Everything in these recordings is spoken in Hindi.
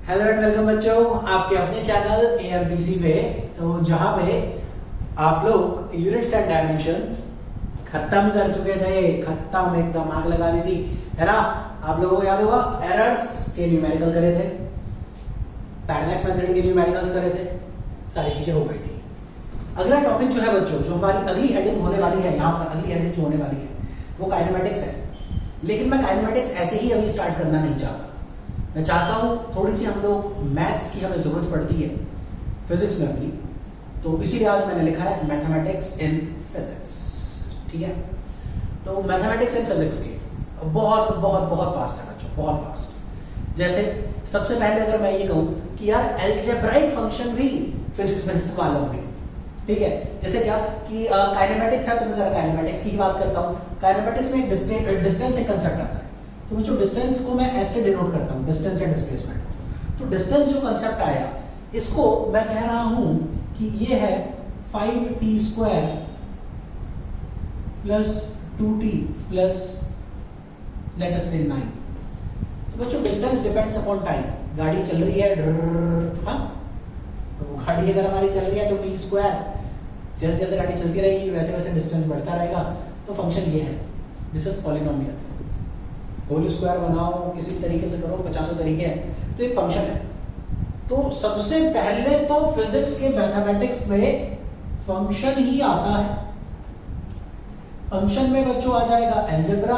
हेलो एंड वेलकम बच्चों, आपके अपने चैनल AMPC पे। तो जहाँ पे आप लोग यूनिट्स एंड डायमेंशन खत्म कर चुके थे, खत्म एकदम आग लगा दी थी, है ना। आप लोगों को याद होगा एरर्स के न्यूमेरिकल करे थे, पैरालैक्स मेथड के न्यूमेरिकल्स करे थे, सारी चीजें हो गई थी। अगला टॉपिक जो है बच्चों, जो हमारी अगली हेडिंग होने वाली है, यहाँ पर अगली हेडिंग जो होने वाली है वो काइनेमेटिक्स है। लेकिन मैं काइनेमेटिक्स ऐसे ही अभी स्टार्ट करना नहीं चाहता। मैं चाहता हूँ थोड़ी सी हम लोग मैथ्स की हमें ज़रूरत पड़ती है फिजिक्स में अपनी, तो इसीलिए आज मैंने लिखा है मैथमेटिक्स इन फिजिक्स। ठीक है, तो मैथमेटिक्स इन फिजिक्स के बहुत बहुत बहुत फास्ट है बच्चों, बहुत फास्ट। जैसे सबसे पहले अगर मैं ये कहूँ कि यार अलजेब्राइक फंक्शन भी फिजिक्स में इस्तेमाल होंगे, ठीक है। जैसे क्या कि काइनेमेटिक्स है, तो मैं जरा काइनेमेटिक्स की ही बात करता हूँ। काइनेमेटिक्स में डिस्टेंस एक कंसेप्ट आता है, तो जो डिस्टेंस को मैं ऐसे डिनोट करता हूँ, डिस्टेंस एंड डिस्प्लेसमेंट। तो डिस्टेंस जो कंसेप्ट आया, इसको मैं कह रहा हूँ कि ये है 5t² plus 2t plus let us से 9। तो बच्चों डिस्टेंस डिपेंड्स अपॉन टाइम। गाड़ी चल रही है, हाँ, तो वो गाड़ी अगर हमारी चल रही है तो t², जैसे जैसे गाड़ी चलती रहेगी वैसे वैसे डिस्टेंस बढ़ता रहेगा। तो फंक्शन ये है, this is polynomial. Whole square बनाओ, किसी तरीके से करो, 50 तरीके हैं, तो एक फंक्शन है। तो सबसे पहले तो फिजिक्स के मैथमेटिक्स में फंक्शन ही आता है। फंक्शन में बच्चों आ जाएगा अलजेब्रा,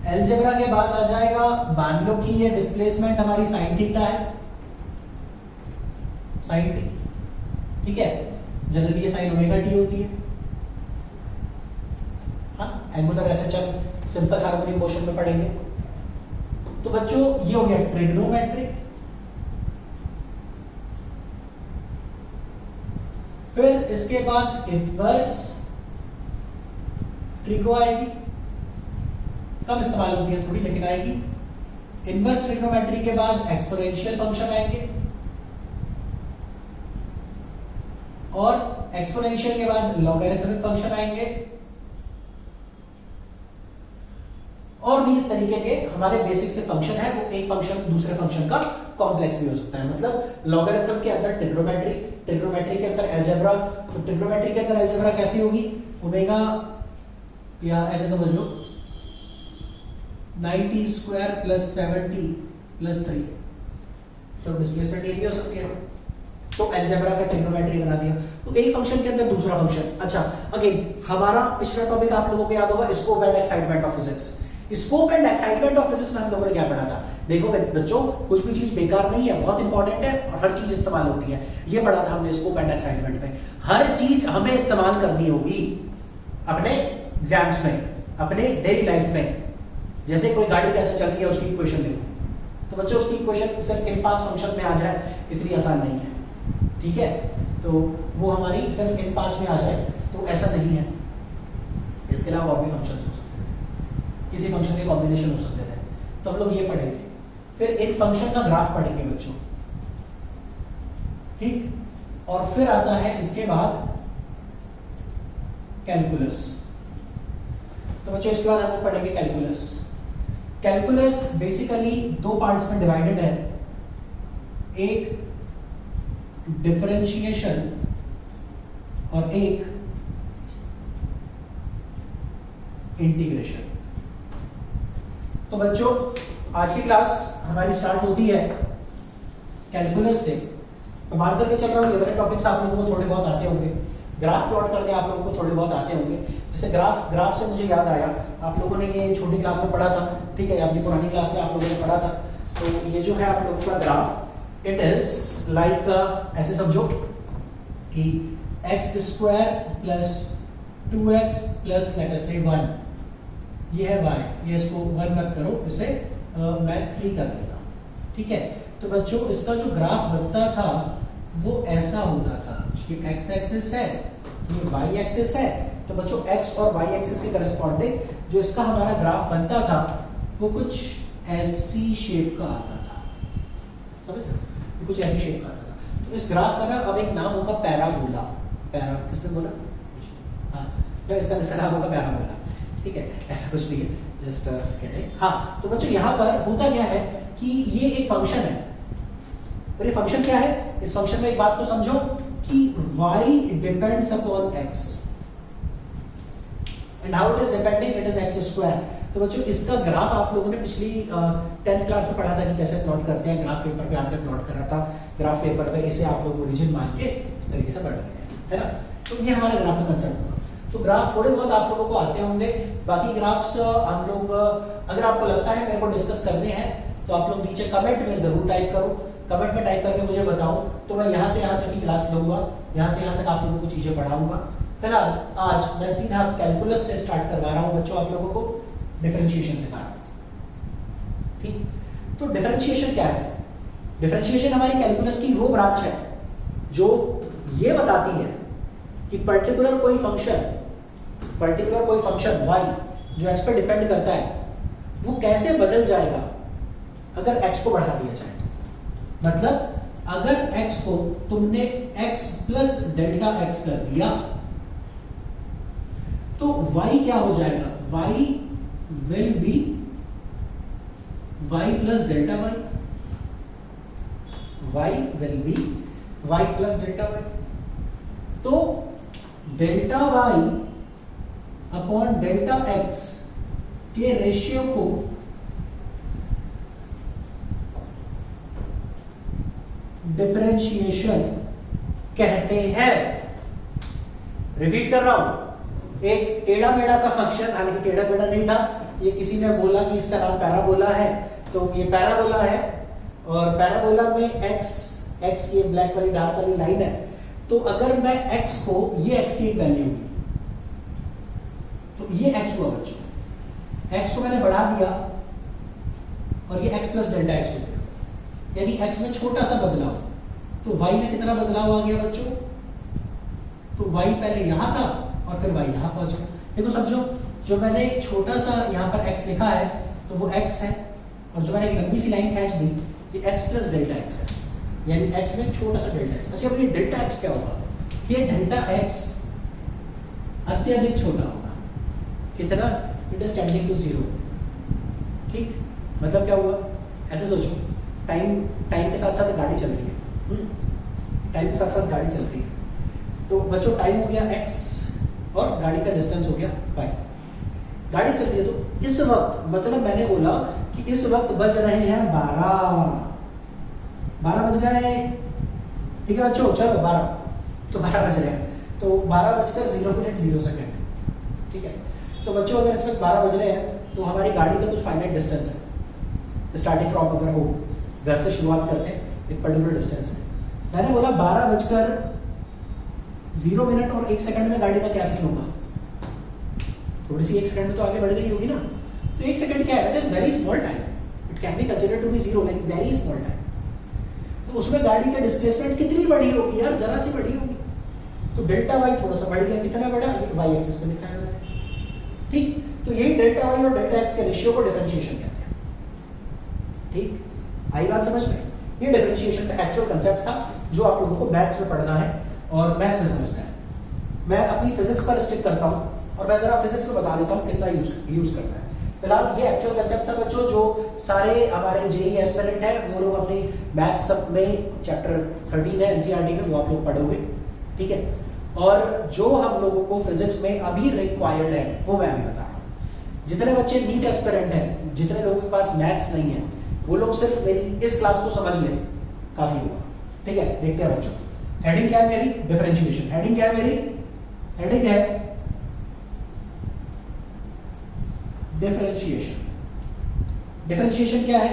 अलजेब्रा के बाद आ जाएगा, मान लो कि ये डिस्प्लेसमेंट हमारी साइन थीटा है, साइन टी, ठीक है। जनरली ये साइन ओमेगा टी होती है, हाँ। Angular SHM simple harmonic motion में पढ़ेंगे। तो बच्चों ये हो गया ट्रिग्नोमेट्री। फिर इसके बाद इन्वर्स ट्रिगो आएगी, कम इस्तेमाल होती है थोड़ी, लेकिन आएगी। इन्वर्स ट्रिग्नोमेट्री के बाद एक्सपोनेंशियल फंक्शन आएंगे, और एक्सपोनेंशियल के बाद लॉगरिथमिक फंक्शन आएंगे, और भी इस तरीके के हमारे बेसिक से फंक्शन है। वो एक फंक्शन दूसरे फंक्शन का कॉम्प्लेक्स भी हो सकता है। मतलब लॉगरिथम के अंदर ट्रिग्नोमेट्री, ट्रिग्नोमेट्री के अंदर अलजेब्रा। तो ट्रिग्नोमेट्री के अंदर अलजेब्रा कैसी होगी, ओमेगा, या ऐसे समझ लो 90² प्लस 70 प्लस 3। तो डिस्प्लेसमेंट ये भी हो सकती है, तो अलजेब्रा का ट्रिग्नोमेट्री बना दिया। तो एक फंक्शन के अंदर दूसरा फंक्शन। अच्छा, अगेन हमारा पिछला टॉपिक आप लोगों को याद होगा, scope and excitement of physics. Scope and excitement of physics में हम लोगों ने क्या पढ़ा था? देखो बच्चों, कुछ भी चीज बेकार नहीं है, बहुत इंपॉर्टेंट है और हर चीज इस्तेमाल होती है। ये पढ़ा था हमने स्कोप एंड एक्साइटमेंट में। हर चीज हमें इस्तेमाल करनी होगी अपने एग्जाम्स में, अपने डेली लाइफ में। जैसे कोई गाड़ी कैसे चल रही है उसकी इक्वेशन लिखो, तो बच्चों उसकी इक्वेशन सिर्फ इन 5 फंक्शन में आ जाए इतनी आसान नहीं है, ठीक है। तो वो हमारी सिर्फ इन 5 में आ जाए तो ऐसा नहीं है। इसके अलावा और भी फंक्शन हो सकते हैं, किसी फंक्शन के कॉम्बिनेशन हो सकते हैं, तो हम लोग ये पढ़ेंगे। फिर इन फंक्शन का ग्राफ पढ़ेंगे बच्चों, ठीक। और फिर आता है इसके बाद कैलकुलस। तो बच्चों इसके बाद हम लोग पढ़ेंगे कैलकुलस। कैलकुलस बेसिकली 2 पार्ट्स में डिवाइडेड है, एक डिफरेंशिएशन और एक इंटीग्रेशन। तो बच्चों आज की क्लास हमारी स्टार्ट होती है कैलकुलस से। तो मान करके चल रहा हूँ ये वाले टॉपिक्स आप लोगों को थोड़े बहुत आते होंगे, ग्राफ प्लॉट करने आप लोगों को थोड़े बहुत आते होंगे। जैसे ग्राफ से मुझे याद आया, आप लोगों ने ये छोटी क्लास में पढ़ा था, ठीक है, अपनी पुरानी क्लास में आप लोगों ने पढ़ा था। तो ये जो है आप लोगों का ग्राफ, इट इज लाइक ऐसे समझो कि x² plus 2x plus let us से 1, ये है y, ये इसको 1 मत करो, इसे मैं 3 कर देता हूँ, ठीक है। तो बच्चों इसका जो ग्राफ बनता था वो ऐसा होता था, ये x एक्सिस है, ये y एक्सिस है। तो बच्चों x और y एक्सिस के करस्पॉन्डिंग जो इसका हमारा ग्राफ बनता था वो कुछ ऐसी शेप का आता था, समझ रहे? कुछ ऐसी शेप का आता था। तो इस ग्राफ का ना अब एक नाम होगा पैराबोला। पैरा किसने बोला? हाँ, इसका नाम होगा पैराबोला, ठीक है, ऐसा कुछ नहीं है, जस्ट किडिंग। हाँ, तो बच्चों यहाँ पर होता क्या है कि ये एक फंक्शन है, और ये फंक्शन क्या है, इस फंक्शन में एक बात को समझो कि y depends upon x and how it is depending, it is x square. तो बच्चों इसका ग्राफ आप लोगों ने पिछली 10th क्लास में पढ़ा था कि कैसे प्लॉट करते हैं, ग्राफ पेपर पे आपने प्लॉट करा था, ग्राफ पेपर पे इसे आप लोग ओरिजिन मान के इस तरीके से बढ़ रहे हैं, है ना। तो ये हमारा ग्राफ का कंसेप्ट होगा। तो ग्राफ थोड़े बहुत आप लोगों को आते होंगे, बाकी ग्राफ्स हम लोग अगर आपको लगता है मेरे को डिस्कस करने हैं तो आप लोग नीचे कमेंट में जरूर टाइप करो, कमेंट में टाइप करके मुझे बताओ, तो मैं यहाँ से यहाँ तक की क्लास लूंगा, यहाँ से यहाँ तक आप लोगों को चीजें पढ़ाऊंगा। फिलहाल आज मैं सीधा कैलकुलस से स्टार्ट करवा रहा हूँ बच्चों, आप लोगों को डिफरेंशिएशन सिखा रहा हूँ, ठीक। तो डिफरेंशिएशन क्या है? डिफरेंशिएशन हमारी कैलकुलस की वो ब्रांच है जो ये बताती है कि पर्टिकुलर कोई फंक्शन y जो x पर डिपेंड करता है वो कैसे बदल जाएगा अगर x को बढ़ा दिया जाए। मतलब अगर x को तुमने x प्लस डेल्टा x कर दिया तो y क्या हो जाएगा, y will be y plus delta y, y will be y plus delta y। तो delta y upon delta x के रेशियो को डिफरेंशिएशन कहते हैं। रिपीट कर रहा हूं, एक टेढ़ा मेढ़ा सा फंक्शन, हालांकि टेढ़ा मेढ़ा नहीं था, ये किसी ने बोला कि इसका नाम पैराबोला है, तो ये पैराबोला है, और पैराबोला में x ये ब्लैक वाली डार्क वाली लाइन है। तो अगर मैं x को, ये x की एक वैल्यू होगी, तो ये x हुआ बच्चों, x को मैंने बढ़ा दिया और ये x प्लस डेल्टा x हो गया, यानी x में छोटा सा बदलाव। तो y में कितना बदलाव आ गया बच्चों, तो y पहले यहां था और फिर y यहां पहुंच गया। देखो समझो, जो मैंने एक छोटा सा यहां पर x लिखा है तो वो x है, और जो मैंने एक लंबी सी लाइन खींच दी ये x प्लस डेल्टा x है, यानी x में छोटा सा डेल्टा x। अच्छा, अब ये डेल्टा x क्या होगा, ये डेल्टा x अत्यधिक छोटा होगा, कितना, इट इज टेंडिंग टू 0, ठीक। मतलब क्या हुआ, ऐसे सोचो, टाइम के साथ साथ गाड़ी चल रही है, टाइम के साथ साथ गाड़ी चल रही है। तो बच्चों टाइम हो गया x और गाड़ी का डिस्टेंस हो गया y, गाड़ी चल रही है। तो इस वक्त, मतलब मैंने बोला कि इस वक्त बज रहे हैं 12 बज गए, ठीक है बच्चों, चलो 12, तो 12 बज रहे हैं, तो 12 बजकर 0 मिनट 0 सेकेंड, ठीक है। तो बच्चों अगर इस वक्त 12 बज रहे हैं तो हमारी गाड़ी का कुछ फाइनाइट डिस्टेंस है, स्टार्टिंग फ्रॉम अवर होम, घर से शुरुआत करते हैं, एक पर्टिकुलर डिस्टेंस है। मैंने बोला 12 बजकर 0 मिनट और 1 सेकंड में गाड़ी का क्या सीन होगा, थोड़ी सी 1 सेकंड में तो आगे बढ़ गई होगी ना। तो 1 सेकंड क्या है, it is very small time, it can be considered to be 0, like very small time. तो उसमें गाड़ी का डिस्प्लेसमेंट कितनी बड़ी होगी यार, जरा सी बड़ी होगी। तो डेल्टा y थोड़ा सा बढ़ गया, कितना बढ़ा, ये y एक्सिस पे लिखा है मैंने, ठीक। तो यही डेल्टा y और डेल्टा x के रेशियो को डिफरेंशिएशन कहते हैं, ठीक। आई बात समझ में, ये डिफरेंशिएशन का एक्चुअल कंसेप्ट था जो आप लोगों को मैथ्स में पढ़ना है और मैथ्स में समझना है। मैं अपनी फिजिक्स पर स्टिक करता हूँ और मैं जरा फिजिक्स में बता देता हूँ कितना यूज करता है। फिलहाल ये एक्चुअल कंसेप्ट था बच्चों, जो सारे हमारे जेई एस्पिरेंट है वो लोग अपने मैथ्स सब में चैप्टर 13 है एनसीईआरटी में, वो आप लोग पढ़ोगे, ठीक है। और जो हम लोगों को फिजिक्स में अभी रिक्वायर्ड है वो मैं अभी बता रहा हूँ। जितने बच्चे नीट एस्पिरेंट हैं, जितने लोगों के पास मैथ्स नहीं है, वो लोग सिर्फ मेरी इस क्लास को समझ लें, काफी होगा, ठीक है। देखते हैं बच्चों, हेडिंग क्या है मेरी, डिफरेंशिएशन। हेडिंग क्या है मेरी, हेडिंग है डिफरेंशिएशन। डिफरेंशिएशन क्या है,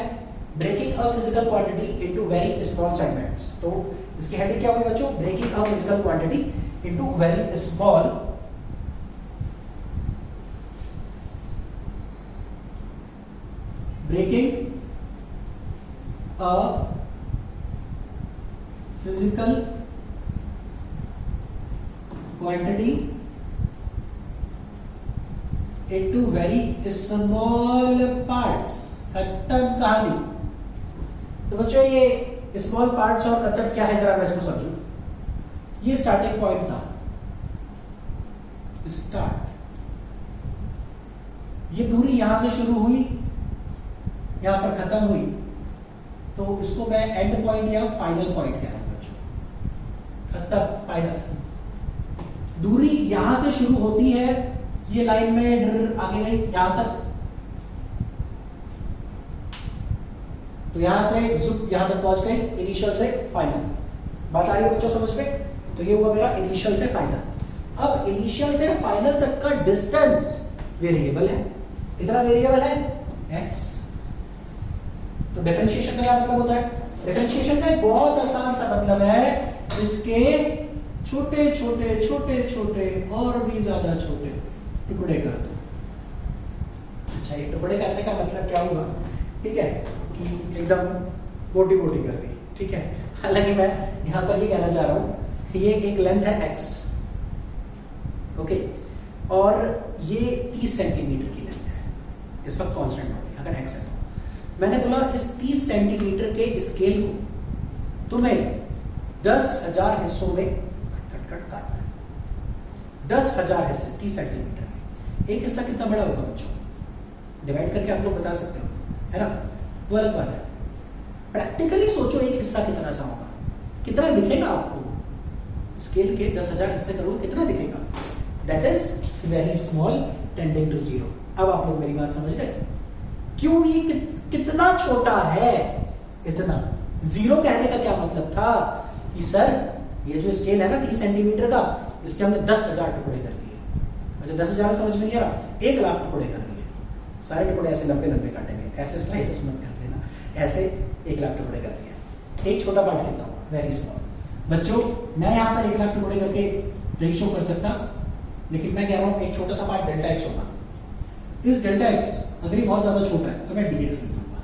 breaking a physical quantity into very small segments. तो इसकी हेडिंग क्या होगी बच्चों, breaking a physical quantity into very small breaking a physical quantity into very small parts। खत्म कहानी। तो बच्चों ये स्मॉल पार्ट्स और कंसेप्ट क्या है जरा मैं इसको समझूं। ये स्टार्टिंग पॉइंट था, स्टार्ट, ये दूरी यहां से शुरू हुई, यहां पर खत्म हुई, तो इसको मैं एंड पॉइंट या फाइनल पॉइंट कह रहा हूं बच्चों, खत्म, फाइनल। दूरी यहां से शुरू होती है, ये लाइन में आगे गई यहां तक, तो यहां से यहां तक पहुंच गई, इनिशियल से फाइनल। बात आ रही है बच्चों समझ में? तो ये हुआ मेरा इनिशियल से फाइनल। अब इनिशियल से फाइनल तक का डिस्टेंस वेरिएबल है, कितना वेरिएबल है? x। तो डिफरेंशिएशन का क्या मतलब होता है? डिफरेंशिएशन का एक बहुत आसान सा मतलब है, इसके छोटे छोटे छोटे छोटे और भी ज्यादा छोटे टुकड़े कर दो। अच्छा, ये टुकड़े करने का मतलब क्या हुआ? ठीक है कि एकदम मोटी मोटी कर दी, ठीक है। हालांकि मैं यहां पर ये कहना चाह रहा हूं, ये एक लेंथ है x, ओके, और ये 30 सेंटीमीटर की लेंथ है, इस वक्त कांस्टेंट हो गई अगर x है। तो मैंने बोला इस 30 सेंटीमीटर के स्केल को तुम्हें 10,000 हिस्सों में कट 10,000 हिस्से 30 सेंटीमीटर में, एक हिस्सा कितना बड़ा होगा बच्चों? डिवाइड करके आप लोग बता सकते हो, है ना? वो अलग बात है। प्रैक्टिकली सोचो एक हिस्सा कितना सा होगा, कितना दिखेगा आपको? स्केल के 10,000 हिस्से करो, कितना दिखेगा? That is very small tending to zero. अब आप लोग मेरी बात समझ गए? क्यों ये कितना छोटा है? इतना। जीरो कहने का क्या मतलब था कि सर ये जो स्केल है ना 30 सेंटीमीटर का, इसके हमने 10,000 टुकड़े कर दिए। अच्छा, 10,000 समझ में नहीं आ रहा, 1,00,000 टुकड़े कर दिए। सारे टुकड़े ऐसे लंबे लंबे काटेंगे, ऐसे स्लाइसेस मत कर देना, ऐसे 1,00,000 टुकड़े कर दिए। एक छोटा पार्ट कितना होगा? Very small. बच्चों मैं यहाँ पर 1,00,000 टुकड़े करके नहीं शो कर सकता, लेकिन मैं कह रहा हूँ एक छोटा सा पार्ट डेल्टा एक्स होगा। इस डेल्टा एक्स अगर ये बहुत ज्यादा छोटा है तो मैं dx लिख दूंगा।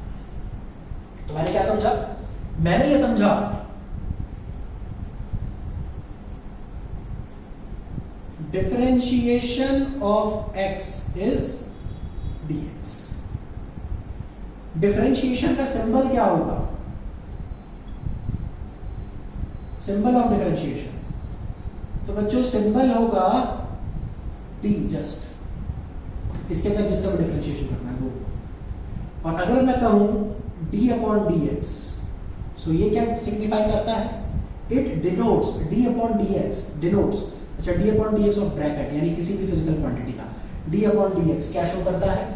तो मैंने क्या समझा? मैंने ये समझा differentiation of x is dx। Differentiation का सिंबल क्या होगा? सिंबल ऑफ डिफरेंशिएशन, तो बच्चों सिंबल होगा d, जस्ट इसके अंदर जिसका भी डिफरेंशिएशन करना है वो। और अगर मैं कहूं d अपॉन dx, सो ये क्या सिग्निफाई करता है? It denotes, d upon dx denotes, अच्छा d upon dx of bracket यानी किसी भी फिजिकल क्वांटिटी का d अपॉन dx क्या शो करता है?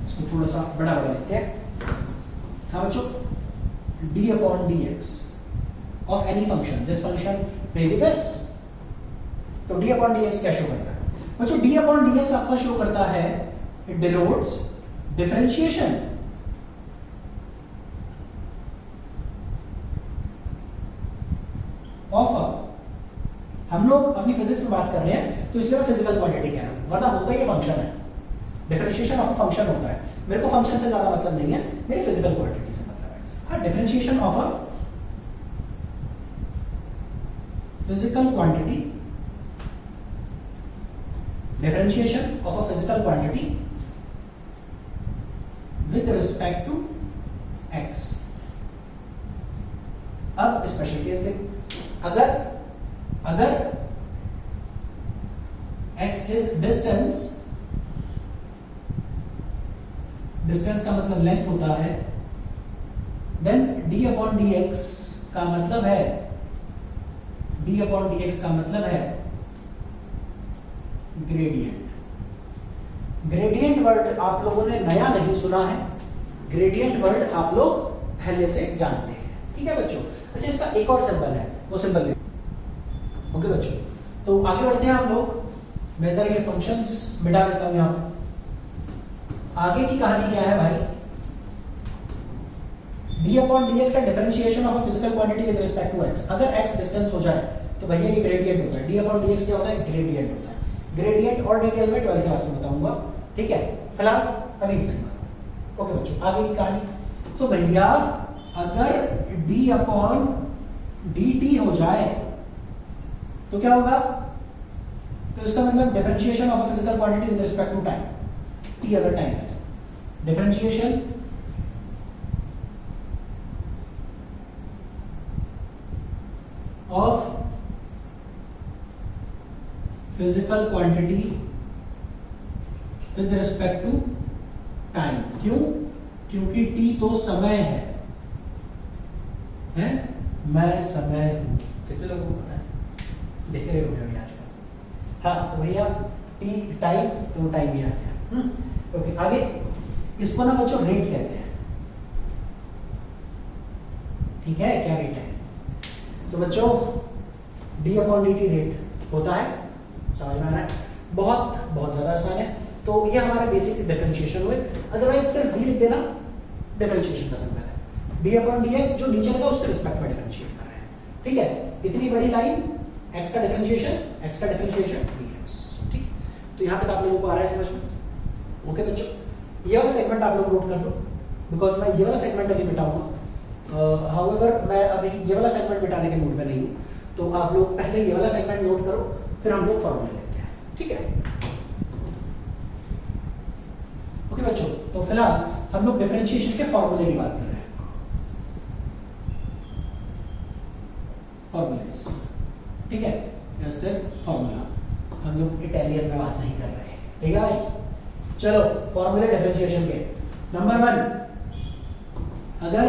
इसको थोड़ा सा बड़ा बड़ा लिखते हैं। हाँ बच्चों, d upon dx of any function, this function may be this, तो d अपॉन dx क्या शो करता है बच्चों? d अपॉन dx आपका शो करता है, इट डिनोट्स डिफरेंशिएशन ऑफ अ, हम लोग अपनी फिजिक्स में बात कर रहे हैं तो इसलिए मैं फिजिकल क्वांटिटी कह रहा हूं, वरना होता ही ये फंक्शन है। डिफरेंशिएशन ऑफ अ फंक्शन होता है, मेरे को फंक्शन से ज्यादा मतलब नहीं है, मेरी फिजिकल क्वांटिटी से मतलब है। हाँ, differentiation of a physical quantity, differentiation of a physical quantity with respect to x। अब स्पेशल केस देख, अगर x इज डिस्टेंस, डिस्टेंस का मतलब लेंथ होता है, देन d अपॉन dx का मतलब है, d अपॉन dx का मतलब है ग्रेडियंट। ग्रेडियंट वर्ड आप लोगों ने नया नहीं सुना है, ग्रेडियंट वर्ड आप लोग पहले से जानते हैं, ठीक है बच्चों। अच्छा, इसका एक और सिंबल है, वो सिंबल ओके बच्चों। तो आगे बढ़ते हैं हम लोग, मैं जरा ये फंक्शंस मिटा देता हूं यहां। आगे की कहानी क्या है भाई? d अपॉन dx है differentiation of a physical quantity with respect to x। अगर x डिस्टेंस हो जाए तो भैया ये ग्रेडियंट होता है। d अपॉन dx क्या होता है? ग्रेडियंट होता है। ग्रेडियंट और डिटेल में 12th क्लास में बताऊंगा, ठीक है। फिलहाल अभी इतना ही मानो, ओके बच्चों। आगे की कहानी, तो भैया अगर d अपॉन dt हो जाए तो क्या होगा? तो इसका मतलब differentiation of a physical quantity with respect to time, t अगर टाइम है तो differentiation of physical quantity with respect to time. क्यों? क्योंकि t तो समय है, मैं समय हूँ। कितने लोगों को पता है? देख रहे होंगे अभी आजकल। हाँ तो भैया टी टाइम, तो टाइम भी आ गया। ओके आगे, इसको ना बच्चों रेट कहते हैं। ठीक है, क्या रेट है? तो बच्चों D upon D T rate होता है, समझ में आ रहा है? बहुत बहुत ज्यादा आसान है। तो ये हमारे बेसिक डिफरेंशिएशन हुए। अदरवाइज सिर्फ डी लिख देना, डिफरेंशिएशन का सिंबल है। डी अपॉन डी एक्स जो नीचे लगा उसके रिस्पेक्ट में डिफरेंशिएट कर रहे हैं। ठीक है, इतनी बड़ी लाइन एक्स का डिफरेंशिएशन डी एक्स। ठीक है, तो यहाँ तक आप लोगों को आ रहा है समझ में? ओके बच्चों, ये वाला सेगमेंट आप लोग नोट कर लो, बिकॉज मैं ये वाला सेगमेंट अभी मिटाऊंगा। हाउएवर मैं अभी ये वाला सेगमेंट मिटाने के मूड में नहीं हूँ, तो आप लोग पहले ये वाला सेगमेंट नोट करो, फिर हम लोग फॉर्मूले लेते हैं। ठीक है ओके बच्चों, तो फिलहाल हम लोग डिफरेंशिएशन के फॉर्मूले की बात कर रहे हैं। फॉर्मूलेस, ठीक है, या सिर्फ फॉर्मूला, हम लोग इटालियन में बात नहीं कर रहे। ठीक है भाई, चलो फॉर्मूले डिफरेंशिएशन के। नंबर 1, अगर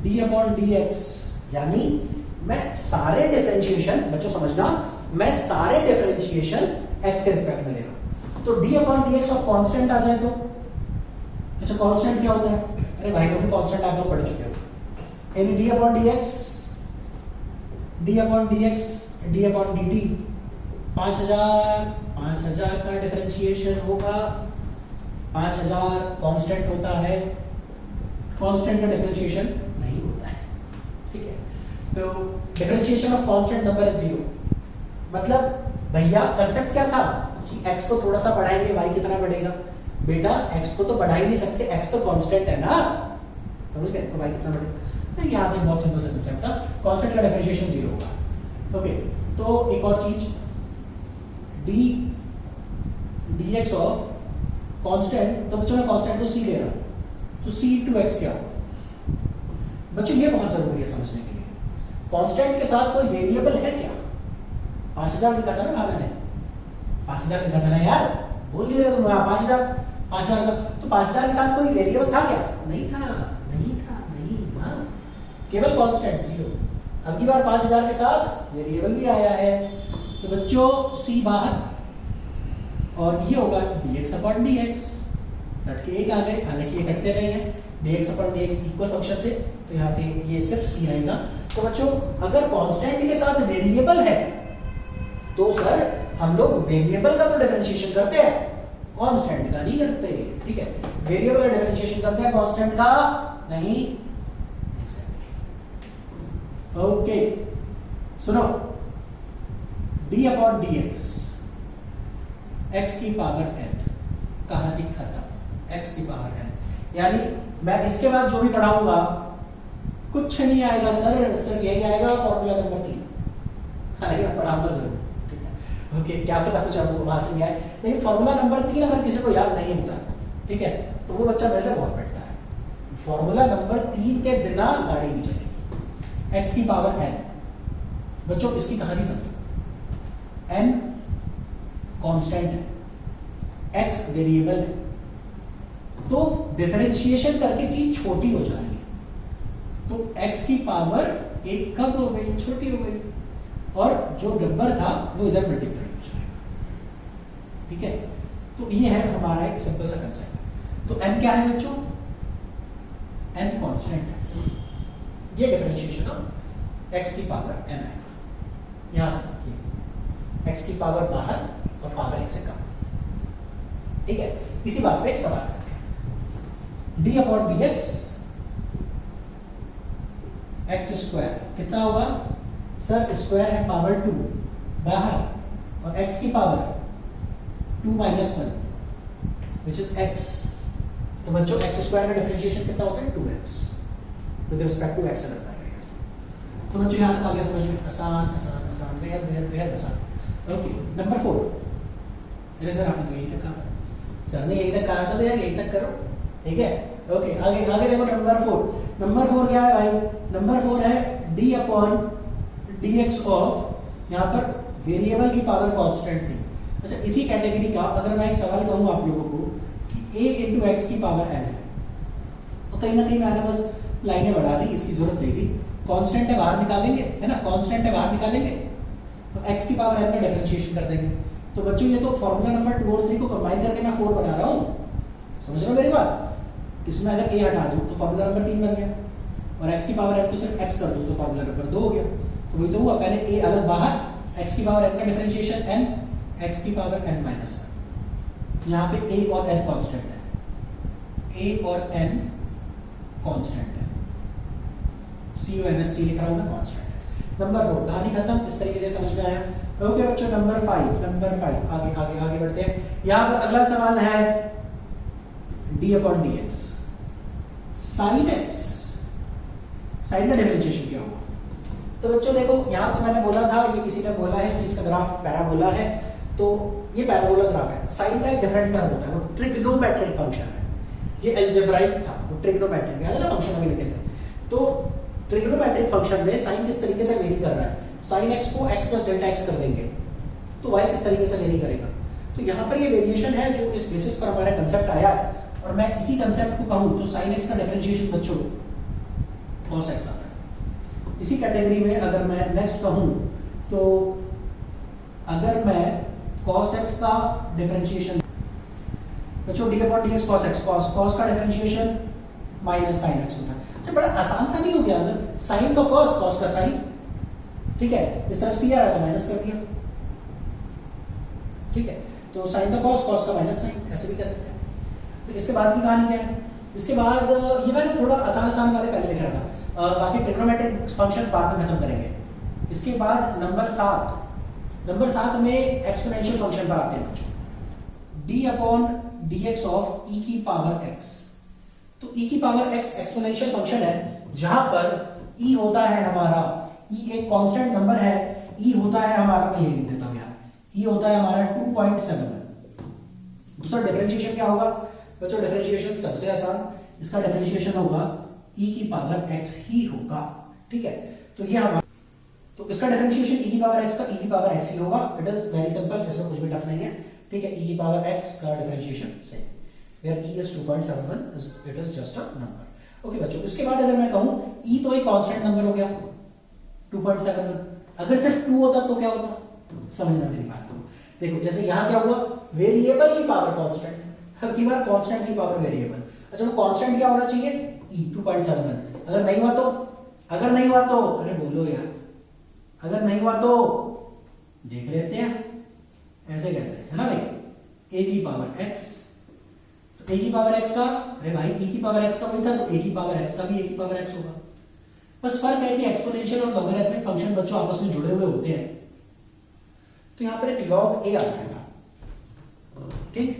d अपॉन डी एक्स, यानी मैं सारे डिफरेंशिएशन, बच्चों समझना, मैं सारे डिफरेंशिएशन x के रिस्पेक्ट में ले रहा हूं, तो d upon D x of constant आ जाए तो, अच्छा कांस्टेंट क्या होता है? अरे भाई लोग कांस्टेंट आप लोग पढ़ चुके हो। यानी d upon D x, d upon D x, d upon D T 5000 का डिफरेंशिएशन होगा। 5000 कांस्टेंट होता है, कांस्टेंट का डिफरेंशिएशन नहीं होता है। ठीक है, तो differentiation of constant number is 0। मतलब भैया कंसेप्ट क्या था कि x को थोड़ा सा बढ़ाएंगे y कितना बढ़ेगा? बेटा x को तो बढ़ा ही नहीं सकते, x तो कांस्टेंट है ना, समझ गए? तो y कितना बढ़ेगा? यहाँ से बहुत सिंपल सा कंसेप्ट था, कांस्टेंट का डिफरेंशिएशन 0 होगा। ओके, तो एक और चीज, dx ऑफ कांस्टेंट, तो बच्चों मैं कांस्टेंट को c ले रहा हूं, तो c into x क्या होगा? बच्चों ये बहुत जरूरी है समझने के लिए। कांस्टेंट के साथ कोई वेरिएबल है क्या? 5000 लिखा था ना भाई ने, 5000 लिखा था ना यार, बोल नहीं रहे तुम? 5000 का, तो 5000 के साथ कोई वेरिएबल था क्या? नहीं था, केवल कांस्टेंट 0। अब की बार 5000 के साथ वेरिएबल भी आया है, तो बच्चों c बाहर, और ये होगा dx अपॉन dx, कट के एक आ गए, हालांकि ये कटते रहे हैं, dx upon dx equal function थे, तो यहाँ से ये सिर्फ c रहेगा। तो बच्चों अगर कांस्टेंट के साथ वेरिएबल है तो सर हम लोग वेरिएबल का तो डिफरेंशिएशन करते हैं, कांस्टेंट का नहीं करते। ठीक है, वेरिएबल का डिफरेंशिएशन करते हैं, कांस्टेंट का नहीं। ओके सुनो, d अपॉन dx, x की पावर n, कहां थी? खत्म, x की पावर n। यानी मैं इसके बाद जो भी पढ़ाऊंगा कुछ नहीं आएगा सर, सिर्फ यही आएगा फॉर्मूला नंबर 3। हालांकि मैं पढ़ाऊंगा जरूर। ठीक है, ओके, क्या पता कुछ आपको वहां से नहीं आए, लेकिन फॉर्मूला नंबर 3 अगर किसी को याद नहीं होता, ठीक है, तो वो बच्चा मेरे से बहुत बैठता है। फॉर्मूला नंबर 3 के बिना गाड़ी नहीं चलेगी। x की पावर n, बच्चों इसकी कहानी समझो, n कांस्टेंट है, x वेरिएबल है, तो डिफरेंशिएशन करके चीज छोटी हो जा रही है, तो x की पावर 1 कम हो गई, छोटी हो गई, और जो नंबर था वो इधर मल्टीप्लाई हो जाएगा। ठीक है, तो ये है हमारा एक सिंपल सा कंसेप्ट। तो n क्या है बच्चों? n कांस्टेंट है, ये डिफरेंशिएशन ऑफ x की पावर n आएगा। यहां से देखिए, x की पावर बाहर और पावर 1 से कम। ठीक है, इसी बात पे एक सवाल करते हैं, d upon D x square कितना होगा? सर स्क्वायर है पावर 2 बाहर, और x की power 2 minus 1 which is x। तो बच्चों x स्क्वायर का डिफरेंशिएशन कितना होता है? 2x with respect to x अगर कर रहे हैं। तो बच्चों यहाँ तक आगे समझ में आसान आसान आसान, बेहद बेहद बेहद आसान। Okay, number 4। अरे सर आपने तो यही तक कहा था, सर ने यही तक कहा था, तो यार यही तक करो। ठीक है, ओके, आगे आगे देखो नंबर 4। नंबर 4 क्या है भाई? नंबर 4 है d अपॉन dx ऑफ, यहाँ पर वेरिएबल की पावर कांस्टेंट थी। अच्छा, इसी कैटेगरी का अगर मैं एक सवाल कहूँ आप लोगों को कि a इंटू एक्स की पावर n है, तो कहीं ना कहीं मैंने बस लाइनें बढ़ा दी, इसकी जरूरत नहीं थी। कांस्टेंट है बाहर निकालेंगे, है ना, कांस्टेंट है बाहर निकालेंगे तो x की पावर n का डिफरेंशिएशन कर देंगे। तो बच्चों ये तो फॉर्मूला नंबर 2 और 3 को कंबाइन करके मैं 4 बना रहा हूँ, समझ रहे हो मेरी बात। इसमें अगर a हटा दूँ तो फॉर्मूला नंबर 3 बन गया, और x की पावर n को सिर्फ x कर दूँ तो फॉर्मूला नंबर 2 हो गया। तो वही तो हुआ, पहले a अलग बाहर, x की पावर n का डिफरेंशिएशन n, x की पावर n माइनस 1। यहाँ पे a और n कांस्टेंट है, a और n कांस्टेंट है, CONST लिख रहा हूँ मैं, कांस्टेंट है। नंबर 4 कहानी खत्म, इस तरीके से समझ में आया। ओके बच्चों, नंबर 5 आगे आगे आगे बढ़ते हैं। यहाँ पर अगला सवाल है d/dx sin x, साइन का डिफरेंशिएशन क्या होगा। तो बच्चों देखो, यहाँ तो मैंने बोला था, ये किसी ने बोला है कि इसका ग्राफ पैराबोला है, तो ये पैराबोला ग्राफ है। साइन का एक डिफरेंट टर्म होता है, वो ट्रिग्नोमेट्रिक फंक्शन है। ये अलजेब्राइक था, वो ट्रिग्नोमेट्रिक, याद है ना, फंक्शन अभी लिखे थे। तो ट्रिग्नोमेट्रिक फंक्शन में साइन किस तरीके से वेरी कर रहा है, साइन x को x प्लस डेल्टा x कर देंगे तो y किस तरीके से वेरी करेगा। तो यहाँ पर ये वेरिएशन है जो इस बेसिस पर हमारा कंसेप्ट आया है, और मैं इसी कंसेप्ट को कहूँ तो साइन x का डिफरेंशिएशन बच्चों cos x आता है। इसी कैटेगरी में अगर मैं नेक्स्ट कहूँ तो अगर मैं cos x का डिफरेंशिएशन बच्चों d/dx cos x, cos का डिफरेंशिएशन माइनस साइन x होता है। अच्छा, बड़ा आसान सा नहीं हो गया, अगर साइन का cos का साइन, ठीक है, इस तरफ c आ रहा है तो माइनस कर दिया, ठीक है। तो साइन का cos का माइनस साइन, ऐसे भी कह सकते हैं। तो इसके बाद की कहानी क्या है, इसके बाद ये मैंने थोड़ा आसान वाले पहले लिख रहा था, और बाकी ट्रिग्नोमेट्रिक फंक्शन बाद में खत्म करेंगे। इसके बाद नंबर 7 में एक्सपोनेंशियल फंक्शन पर आते हैं बच्चों, d/dx ऑफ e की पावर x। तो e की पावर x एक्सपोनेंशियल फंक्शन है, जहां पर e होता है हमारा, e एक कांस्टेंट नंबर है, e होता है हमारा, मैं ये लिख देता हूं यार, e होता है हमारा 2.7। दूसरा डिफरेंशिएशन क्या होगा बच्चों, डिफरेंशिएशन सबसे आसान, इसका डिफरेंशिएशन होगा e की पावर x ही होगा, ठीक है। तो ये हमारा, तो इसका डिफरेंशिएशन e की पावर x का e की पावर x ही होगा। इट इज वेरी सिंपल, इसमें कुछ भी टफ नहीं है, ठीक है। e की पावर x का differentiation same, where e is 2.71, it is just a number। Okay बच्चों, इसके बाद अगर मैं कहूं e तो एक कांस्टेंट नंबर हो गया 2.71, अगर सिर्फ 2 होता तो क्या होता, समझना मेरी बात को। देखो जैसे यहाँ क्या हुआ, वेरिएबल की पावर कांस्टेंट, हर की बार कांस्टेंट की पावर वेरिएबल। अच्छा, वो कांस्टेंट क्या होना चाहिए, e 2.71। अगर नहीं हुआ तो अरे बोलो यार, अगर नहीं हुआ तो देख लेते हैं, ऐसे कैसे, है ना भाई, a की पावर x, तो a की पावर x का, अरे भाई e की पावर x का वही था, तो a की पावर x का भी a की पावर x होगा। बस फर्क है कि एक्सपोनेंशियल और लॉगरिथमिक फंक्शन बच्चों आपस में जुड़े हुए होते हैं, तो यहां पर एक log a आ जाएगा, ठीक।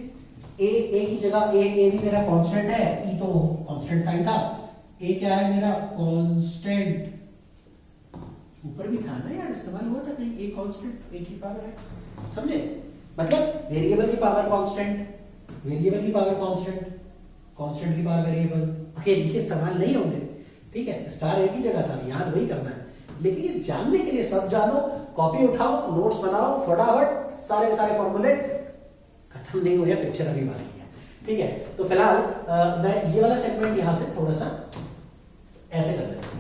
a की जगह a भी मेरा कांस्टेंट है, e तो कांस्टेंट था ही था, a क्या है मेरा कांस्टेंट, ऊपर भी था ना यार, इस्तेमाल हुआ था कहीं, a कांस्टेंट तो a की पावर x, समझे, मतलब वेरिएबल की पावर कांस्टेंट, वेरिएबल की पावर कांस्टेंट, कांस्टेंट की पावर वेरिएबल, अकेले ये इस्तेमाल नहीं होंगे, ठीक है। स्टार एक ही जगह था, याद वही करना है, लेकिन ये जानने के लिए सब जानो, कॉपी उठाओ, नोट्स बनाओ फटाफट, सारे फॉर्मूले खत्म नहीं हुए, पिक्चर अभी बाकी है, ठीक है। तो फिलहाल मैं ये वाला सेगमेंट यहां से थोड़ा सा ऐसे कर लेता हूं,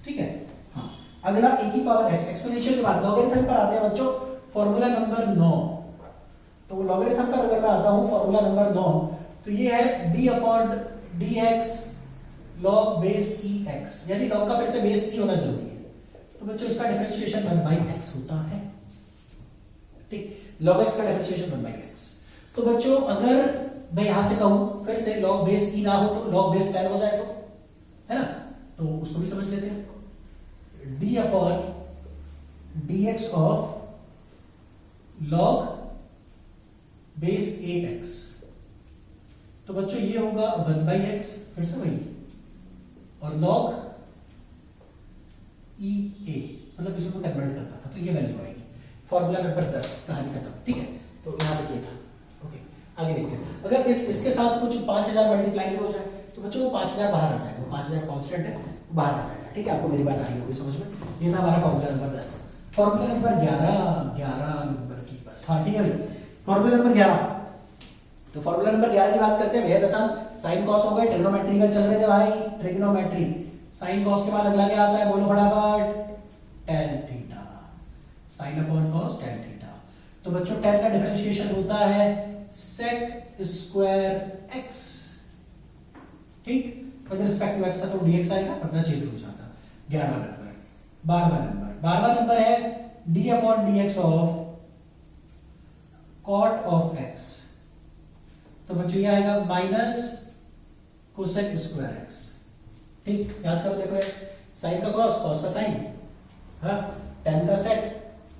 ठीक है। हाँ, अगला e की पावर x, एक्सपोनेंशियल के बाद लॉगरिथम पर आते हैं बच्चों, फॉर्मूला नंबर 9। तो लॉगरिथम पर अगर मैं आता हूं, फॉर्मूला नंबर 9, तो ये है d/dx log बेस ex, यानी log का फिर से बेस e होना जरूरी है। तो बच्चों इसका डिफरेंशिएशन 1/x होता है, ठीक, log x का डिफरेंशिएशन 1/x। तो बच्चों अगर मैं यहां से कहूं फिर से log बेस e ना हो तो log बेस 10 हो जाए तो, है ना, तो उसको भी समझ लेते हैं, d/dx of log base ax। तो बच्चों ये होगा 1/x, फिर से वही, और log ea, मतलब इसको कन्वर्ट करता था, तो ये वैल्यू आएगी। फॉर्मूला नंबर 10, कहानी खत्म, ठीक है। तो यहां तक ये था, ओके। आगे देखते हैं, अगर इसके साथ कुछ 5000 मल्टीप्लाई भी हो जाए तो बच्चों वो 5000 बाहर आ जाएगा, वो 5000 कांस्टेंट है, वो बाहर आ जाएगा, ठीक है। आपको मेरी बात आ रही होगी समझ में। ये था हमारा formula number 10। Formula number 11 number की बस, हाँ ठीक है भाई। फॉर्मूला नंबर 11, तो फॉर्मूला नंबर 11 की बात करते हैं, बेहद आसान। साइन कॉस हो गए, ट्रिग्नोमेट्री में चल रहे थे भाई, ट्रिग्नोमेट्री। साइन कॉस के बाद अगला क्या आता है, बोलो फटाफट, tan theta. Sine upon cos tan theta. तो बच्चों टेन का डिफरेंशिएशन होता है सेक स्क्वायर एक्स, ठीक। विद रिस्पेक्ट टू एक्स था तो डीएक्स आएगा, पर्दा चेंज हो जाता। 11वां नंबर। 12वां नंबर है D upon D x of cot of x. तो बच्चों ये आएगा माइनस कोसेक स्क्वायर एक्स, ठीक। याद करो, देखो साइन का कॉस, कॉस का साइन, हाँ, टेन का सेक,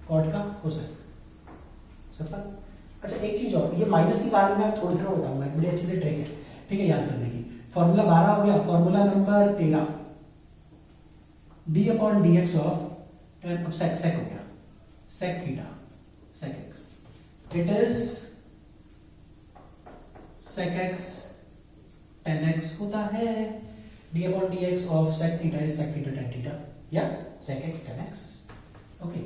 कॉट का कोसेक, समझ। अच्छा एक चीज और, ये माइनस की कहानी मैं थोड़ी देर में बताऊंगा, बड़ी अच्छी से ट्रिक है, ठीक है, याद करने की। फॉर्मूला 12 हो गया। Formula number 13 D upon D x of tan, अब सेक सेक हो गया, sec theta, sec X, it is sec X tan X होता है। D upon D x of sec theta is sec theta tan theta, या sec X tan X, okay.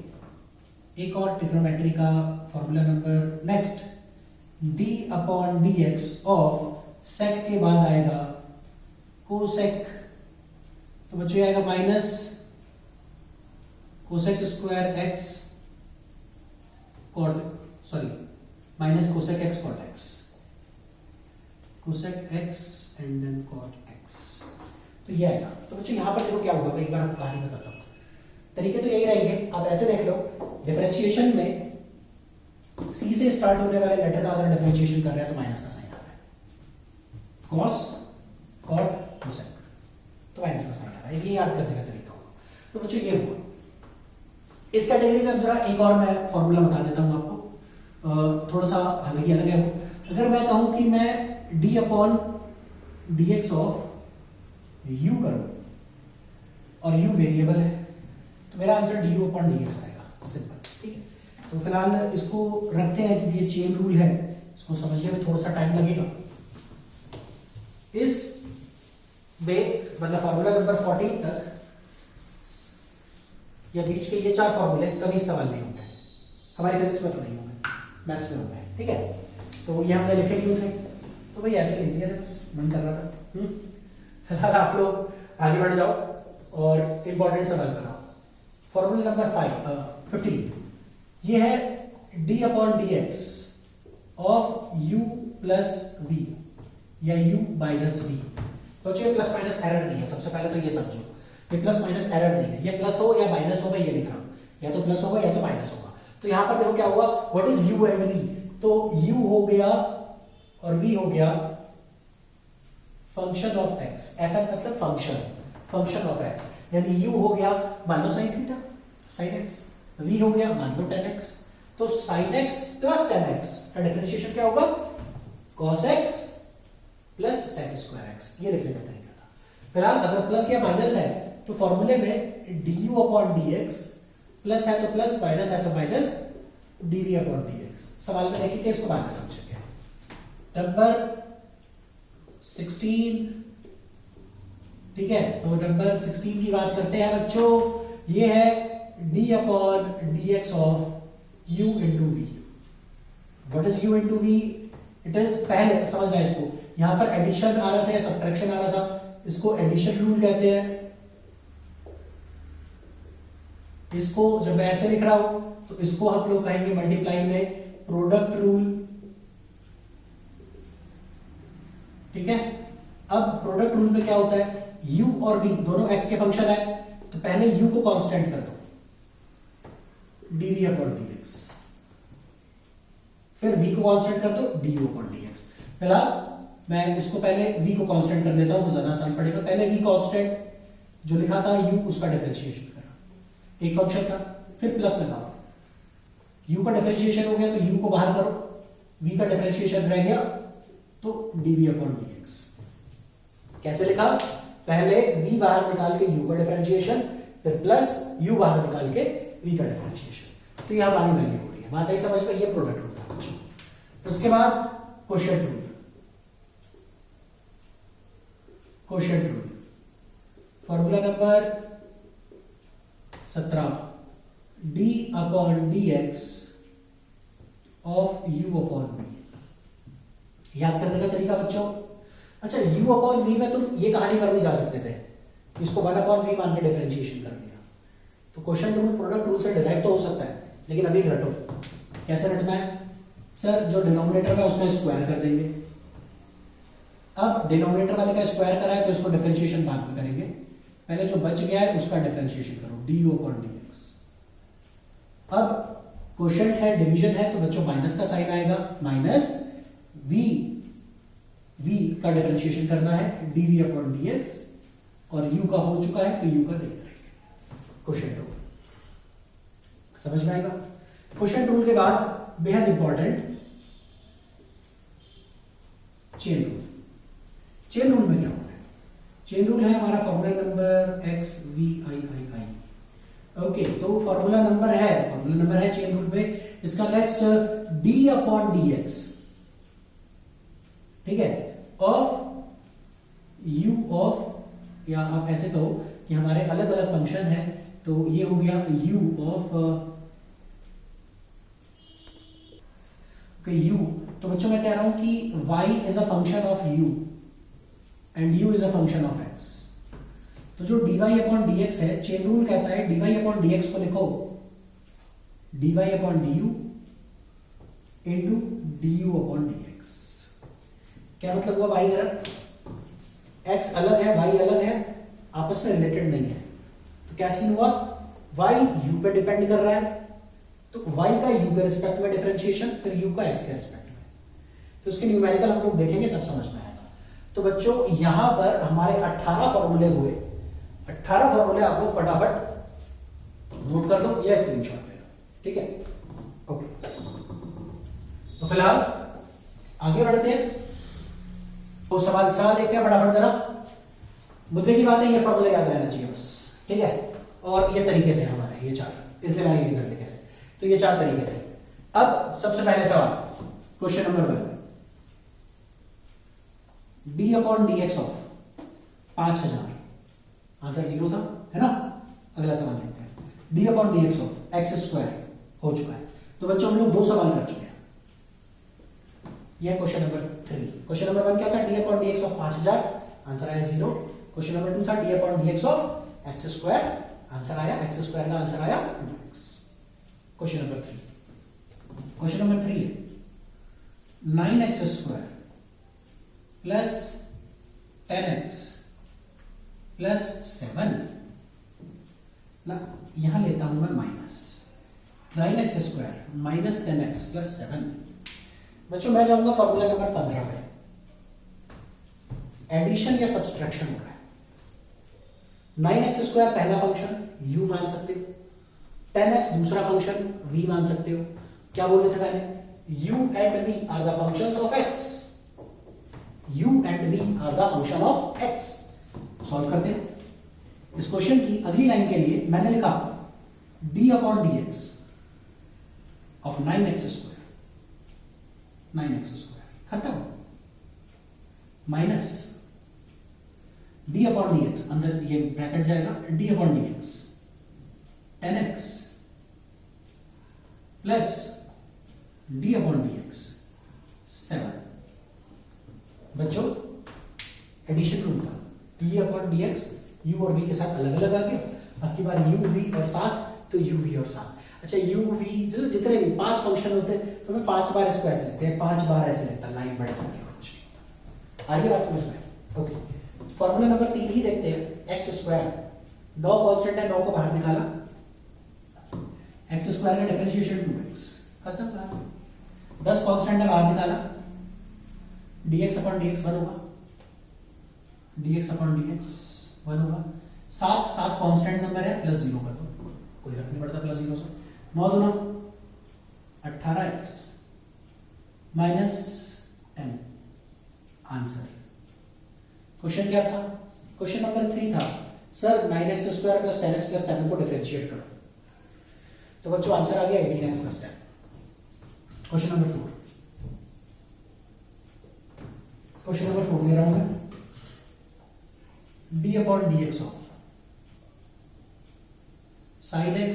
एक और ट्रिग्नोमेट्री का formula number next, D upon D x of sec के बाद आएगा कोसेक, तो बच्चों आएगा minus cosec square x cot, sorry minus cosec x cot x, cosec x and then cot x, तो ये आएगा। तो बच्चों यहां पर देखो क्या होगा, मैं एक बार आपको कहानी बताता हूं। तरीके तो यही रहेंगे, आप ऐसे देख लो, डिफरेंशिएशन में सी से स्टार्ट होने वाले लेटर का अगर डिफरेंशिएशन कर रहे हैं तो माइनस का साइन आ रहा है, कॉस कॉट कोसेक, तो माइनस का साइन आ रहा है, ये याद करने का तरीका होगा। तो बच्चों ये हुआ। इस कैटेगरी में जरा एक और मैं फॉर्मूला बता देता हूं आपको, थोड़ा सा हालांकि अलग है। अगर मैं कहूं कि मैं D upon D x of you करूं और यू वेरिएबल है, तो मेरा answer D you upon D x आएगा, सिंपल, ठीक है। तो फिलहाल इसको रखते हैं क्योंकि ये चेन रूल है, इसको समझने में थोड़ा सा टाइम लगेगा। इस मतलब फॉर्मूला नंबर 14 तक या बीच के ये 4 फॉर्मूले कभी इस्तेमाल नहीं होंगे, हमारी फिजिक्स में तो नहीं होंगे, मैथ्स में होंगे, ठीक है। तो ये हमने लिखे क्यों थे, तो भाई ऐसे लिख दिया था, बस मन कर रहा था। फिलहाल आप लोग आगे बढ़ जाओ और इंपॉर्टेंट सवाल बनाओ। फॉर्मूला नंबर 15 ये है D upon D x of u plus v या यू माइनस वी। तो ये प्लस माइनस एरर नहीं है, सबसे पहले तो ये समझो, ये प्लस माइनस एरर नहीं है, ये प्लस हो या माइनस हो, मैं ये लिख रहा हूं, या तो प्लस होगा या तो माइनस होगा। तो यहां पर देखो क्या हुआ, what is u and v, तो u हो गया और v हो गया फंक्शन ऑफ x, fn मतलब फंक्शन ऑफ x, यानी u हो गया मान लो sin theta sin x, v हो गया मान लो tan x, तो sin x plus tan x का डिफरेंशिएशन क्या होगा, cos x plus sec square x, ये लिखने का तरीका था। फिलहाल अगर प्लस या माइनस है तो फॉर्मूले में du अपॉन dx, प्लस है तो प्लस, माइनस है तो माइनस, dv अपॉन dx। सवाल में देखिए इसको बाद में समझेंगे। नंबर 16, ठीक है, तो नंबर 16 की बात करते हैं बच्चों, ये है d upon dx of u into v। What is u into v, it is, पहले समझना इसको, यहां पर एडिशन आ रहा था या सब्ट्रैक्शन आ रहा था, इसको एडिशन रूल कहते हैं। इसको जब मैं ऐसे लिख रहा हूं तो इसको हम लोग कहेंगे मल्टीप्लाई में प्रोडक्ट रूल, ठीक है। अब प्रोडक्ट रूल में क्या होता है, u और v दोनों x के फंक्शन है, तो पहले u को कांस्टेंट कर दो, dv अपॉन dx, फिर v को कांस्टेंट कर दो, du अपॉन dx। फिलहाल मैं इसको पहले v को कांस्टेंट कर देता हूं, वो ज्यादा आसान पड़ेगा। पहले v कांस्टेंट जो लिखा था u, उसका डिफरेंशिएशन करा, एक फंक्शन था, फिर प्लस लगाओ, u का डिफरेंशिएशन हो गया तो u को बाहर करो, v का डिफरेंशिएशन रह गया तो dv अपॉन dx। कैसे लिखा, पहले v बाहर निकाल के u का डिफरेंशिएशन, फिर प्लस u बाहर निकाल के v का डिफरेंशिएशन, तो यहां पानी वैल्यू हो रही है, बात आई समझ में, ये प्रोडक्ट रूल था बच्चों। उसके बाद quotient rule, quotient rule formula number 17 d upon dx of u upon v, याद करने का तरीका बच्चों, अच्छा u अपॉन v में तुम ये कहानी पर भी जा सकते थे, इसको 1 अपॉन v मान के डिफरेंशिएशन कर दिया, तो क्वेश्चन रूल प्रोडक्ट रूल से डिराइव तो हो सकता है, लेकिन अभी रटो। कैसे रटना है सर, जो डिनोमिनेटर में उसका स्क्वायर कर देंगे। अब डिनोमिनेटर वाले का स्क्वायर करा है तो इसको डिफरेंशिएशन बाद में करेंगे, पहले जो बच गया है उसका डिफरेंशिएशन करो, du अपॉन dx। अब क्वोशिएंट है, डिवीजन है, तो बच्चों माइनस का साइन आएगा, माइनस v का डिफरेंशिएशन करना है dv अपॉन dx, और u का हो चुका है तो u का नहीं करेंगे। क्वोशिएंट रूल समझ में आएगा। क्वोशिएंट रूल के बाद बेहद important chain rule. Chain rule में क्या होता है, चेन रूल है हमारा formula number x v i i i। Okay, तो फॉर्मूला नंबर है चेन रूल पे, इसका नेक्स्ट d अपॉन dx, ठीक है, ऑफ u ऑफ, या आप ऐसे कहो कि हमारे अलग अलग फंक्शन है, तो ये हो गया u ऑफ u। तो बच्चों मैं कह रहा हूं कि y is a function of u and u is a function of x। तो जो dy अपॉन dx है, चेन रूल कहता है dy अपॉन dx को लिखो dy upon du into du upon dx। क्या मतलब हुआ भाई, मेरा x अलग है y अलग है, आपस में रिलेटेड नहीं है, तो क्या सीन हुआ, y u पे डिपेंड कर रहा है, तो y का u के रिस्पेक्ट में डिफरेंशिएशन, फिर u का x के रिस्पेक्ट में, तो इसके न्यूमेरिकल हम लोग देखेंगे तब समझ में आएगा। तो बच्चों यहां पर हमारे 18 फॉर्मूले हुए, 18 फॉर्मूले आप लोग फटाफट नोट कर दो या स्क्रीनशॉट ले लो, ठीक है, ओके। तो फिलहाल आगे बढ़ते हैं, तो सवाल देखते हैं फटाफट जरा। मुद्दे की बात है, ये फॉर्मूला याद रहना चाहिए बस, ठीक है, और ये तरीके थे हमारे, ये 4, इसलिए मैंने ये कर दिया, तो ये 4 तरीके थे। अब सबसे पहले सवाल, question number 1, d upon dx of 5000, answer 0 था, है ना। अगला सवाल देखते हैं, d upon dx of x square हो चुका है। तो बच्चों हम लोग 2 सवाल कर चुके हैं, यह क्वेश्चन नंबर 3। क्वेश्चन नंबर 1 क्या था, d upon dx of 5000, answer आया 0। क्वेश्चन नंबर 2 था d upon dx of x square, answer आया x स्क्वायर का आंसर आया 2x। क्वेश्चन नंबर 3 है 9x square plus 10x plus 7 ना, यहां लेता हूं मैं minus 9x square minus 10x plus 7। बच्चों मैं जाऊंगा फॉर्मूला नंबर 15 पे, एडिशन या सब्सट्रैक्शन हो रहा है। 9x स्क्वायर पहला फंक्शन u मान सकते हो, 10x दूसरा फंक्शन v मान सकते हो। क्या बोल रहे थे पहले, u and v are the functions of x, u and v are the function of x। Solve करते हैं इस क्वेश्चन की अगली लाइन के लिए। मैंने लिखा d upon dx of 9x square खत्म, माइनस d अपॉन dx, अंदर ये ब्रैकेट जाएगा, d upon dx 10x plus d upon dx 7। बच्चों एडिशन रूल था, d अपॉन dx u और v के साथ अलग अलग आ गया, बाकी बार u v और साथ, तो u v और साथ। अच्छा u v जो जितने भी 5 फंक्शन होते हैं, तो मैं 5 बार इसको ऐसे लेते हैं, 5 बार ऐसे लेता, लाइन बढ़ जाती है और कुछ नहीं होता। आगे बात समझ में, ओके। फॉर्मूला नंबर 3 ही देखते हैं, x स्क्वायर 9 कांस्टेंट है, 9 को बाहर निकाला, x स्क्वायर का डिफरेंशिएशन 2x खत्म बात। 10 कांस्टेंट है, बाहर निकाला, dx अपॉन dx 1 होगा, dx अपॉन dx 1 होगा। 7 कांस्टेंट नंबर है, प्लस 0 कर दो, कोई फर्क नहीं पड़ता प्लस 0 से। 9 दूना 18x माइनस 10, आंसर। क्वेश्चन क्या था, क्वेश्चन नंबर 3 था, sir 9x square plus 10x plus 7 को डिफरेंशिएट करो, तो बच्चों आंसर आ गया 18x plus 10। Question number 4, question number 4 ले रहा हूं मैं, d upon dx of sine x